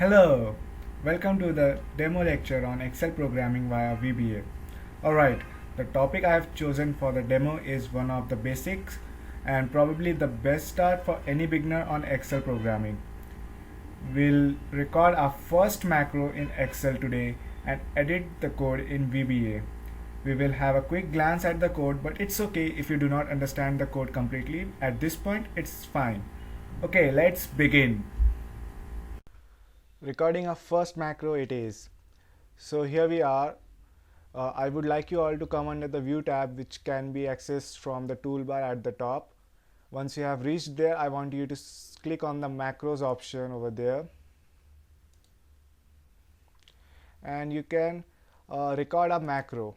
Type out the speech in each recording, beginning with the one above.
Hello, welcome to the demo lecture on Excel programming via VBA. Alright, the topic I have chosen for the demo is one of the basics and probably the best start for any beginner on Excel programming. We'll record our first macro in Excel today and edit the code in VBA. We will have a quick glance at the code, but it's okay if you do not understand the code completely. At this point, it's fine. Okay, let's begin. Recording our first macro it is. So here we are. I would like you all to come under the view tab, which can be accessed from the toolbar at the top. Once you have reached there, I want you to click on the macros option over there, and you can record a macro.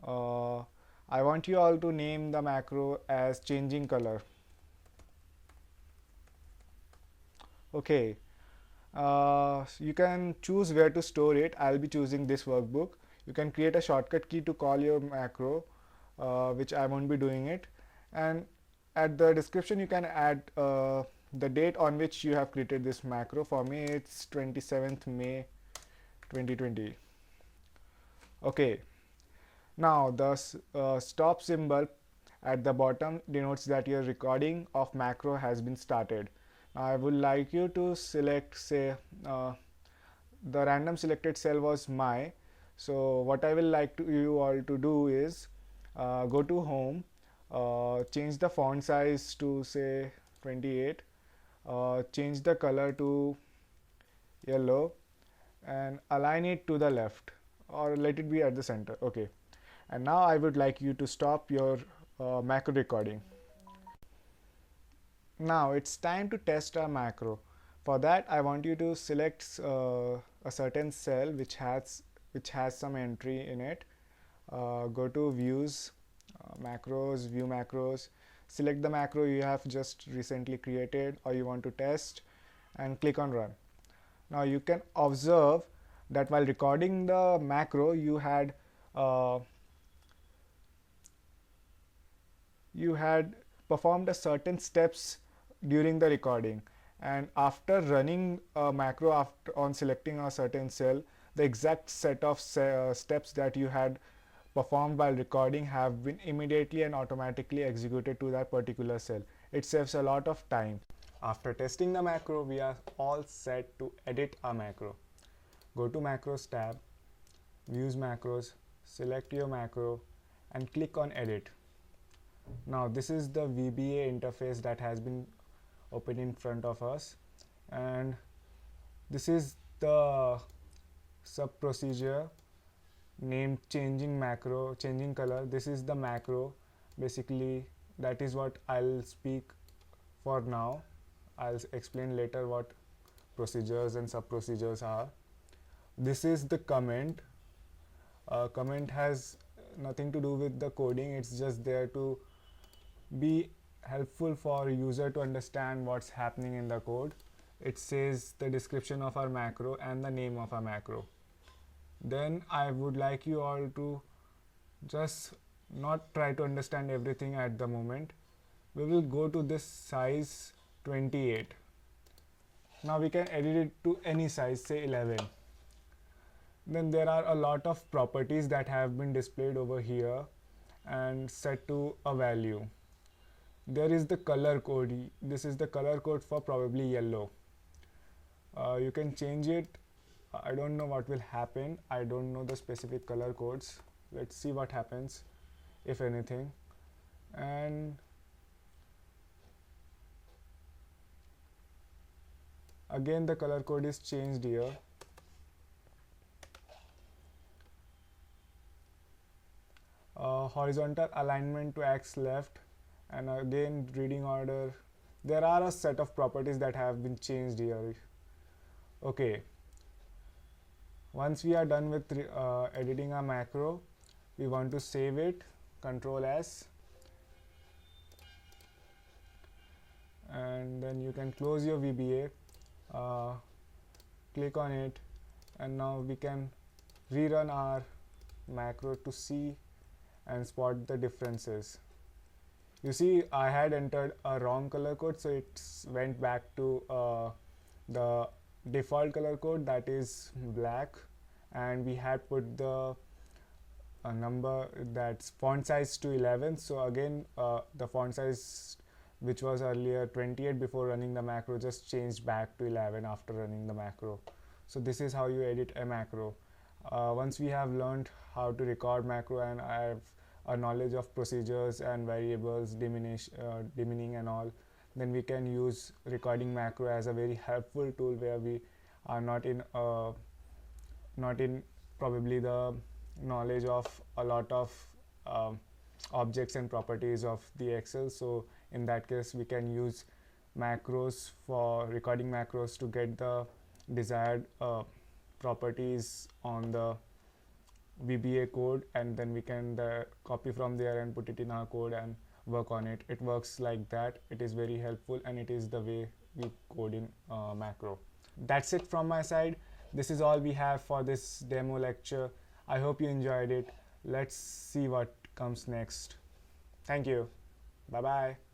I want you all to name the macro as changing color. Okay. You can choose where to store it. I'll be choosing this workbook. You can create a shortcut key to call your macro, which I won't be doing it. And at the description you can add the date on which you have created this macro. For me it's 27th May 2020. Okay, now the stop symbol at the bottom denotes that your recording of macro has been started. I would like you to select, say, the random selected cell was my. So what I will like you all to do is go to home, change the font size to say 28, change the color to yellow, and align it to the left, or let it be at the center. Okay, and now I would like you to stop your macro recording. Now it's time to test our macro. For that I want you to select a certain cell which has some entry in it. Go to views, macros, view macros, select the macro you have just recently created or you want to test, and click on run. Now you can observe that while recording the macro you had performed a certain steps during the recording, and after running a macro on selecting a certain cell, the exact set of steps that you had performed while recording have been immediately and automatically executed to that particular cell. It saves a lot of time. After testing the macro, we are all set to edit our macro. Go to macros tab, views macros, select your macro and click on edit. Now this is the VBA interface that has been open in front of us, and this is the sub procedure named changing macro, changing color. This is the macro. Basically that is what I'll speak for now. I'll explain later what procedures and sub procedures are. This is the comment. Comment has nothing to do with the coding, it's just there to be helpful for user to understand what's happening in the code. It says the description of our macro and the name of our macro. Then I would like you all to just not try to understand everything at the moment. We will go to this size 28. Now we can edit it to any size, say 11. Then there are a lot of properties that have been displayed over here and set to a value. There is the color code. This is the color code for probably yellow. You can change it. I don't know what will happen. I don't know the specific color codes. Let's see what happens, if anything. And again the color code is changed here. Horizontal alignment to X left, and again reading order. There are a set of properties that have been changed here. Okay, once we are done with editing our macro, we want to save it. Control S, and then you can close your VBA, click on it, and now we can rerun our macro to see and spot the differences. You see, I had entered a wrong color code, so it went back to the default color code, that is black, and we had put the number, that's font size, to 11. So again, the font size which was earlier 28 before running the macro just changed back to 11 after running the macro. So this is how you edit a macro. Once we have learned how to record macro, and I have a knowledge of procedures and variables, diminishing and all, then we can use recording macro as a very helpful tool, where we are not in probably the knowledge of a lot of um, objects and properties of the Excel. So in that case, we can use macros for recording macros to get the desired properties on the VBA code, and then we can copy from there and put it in our code and work on it. It works like that. It is very helpful, and it is the way we code in macro. That's it from my side. This is all we have for this demo lecture. I hope you enjoyed it. Let's see what comes next. Thank you. Bye bye.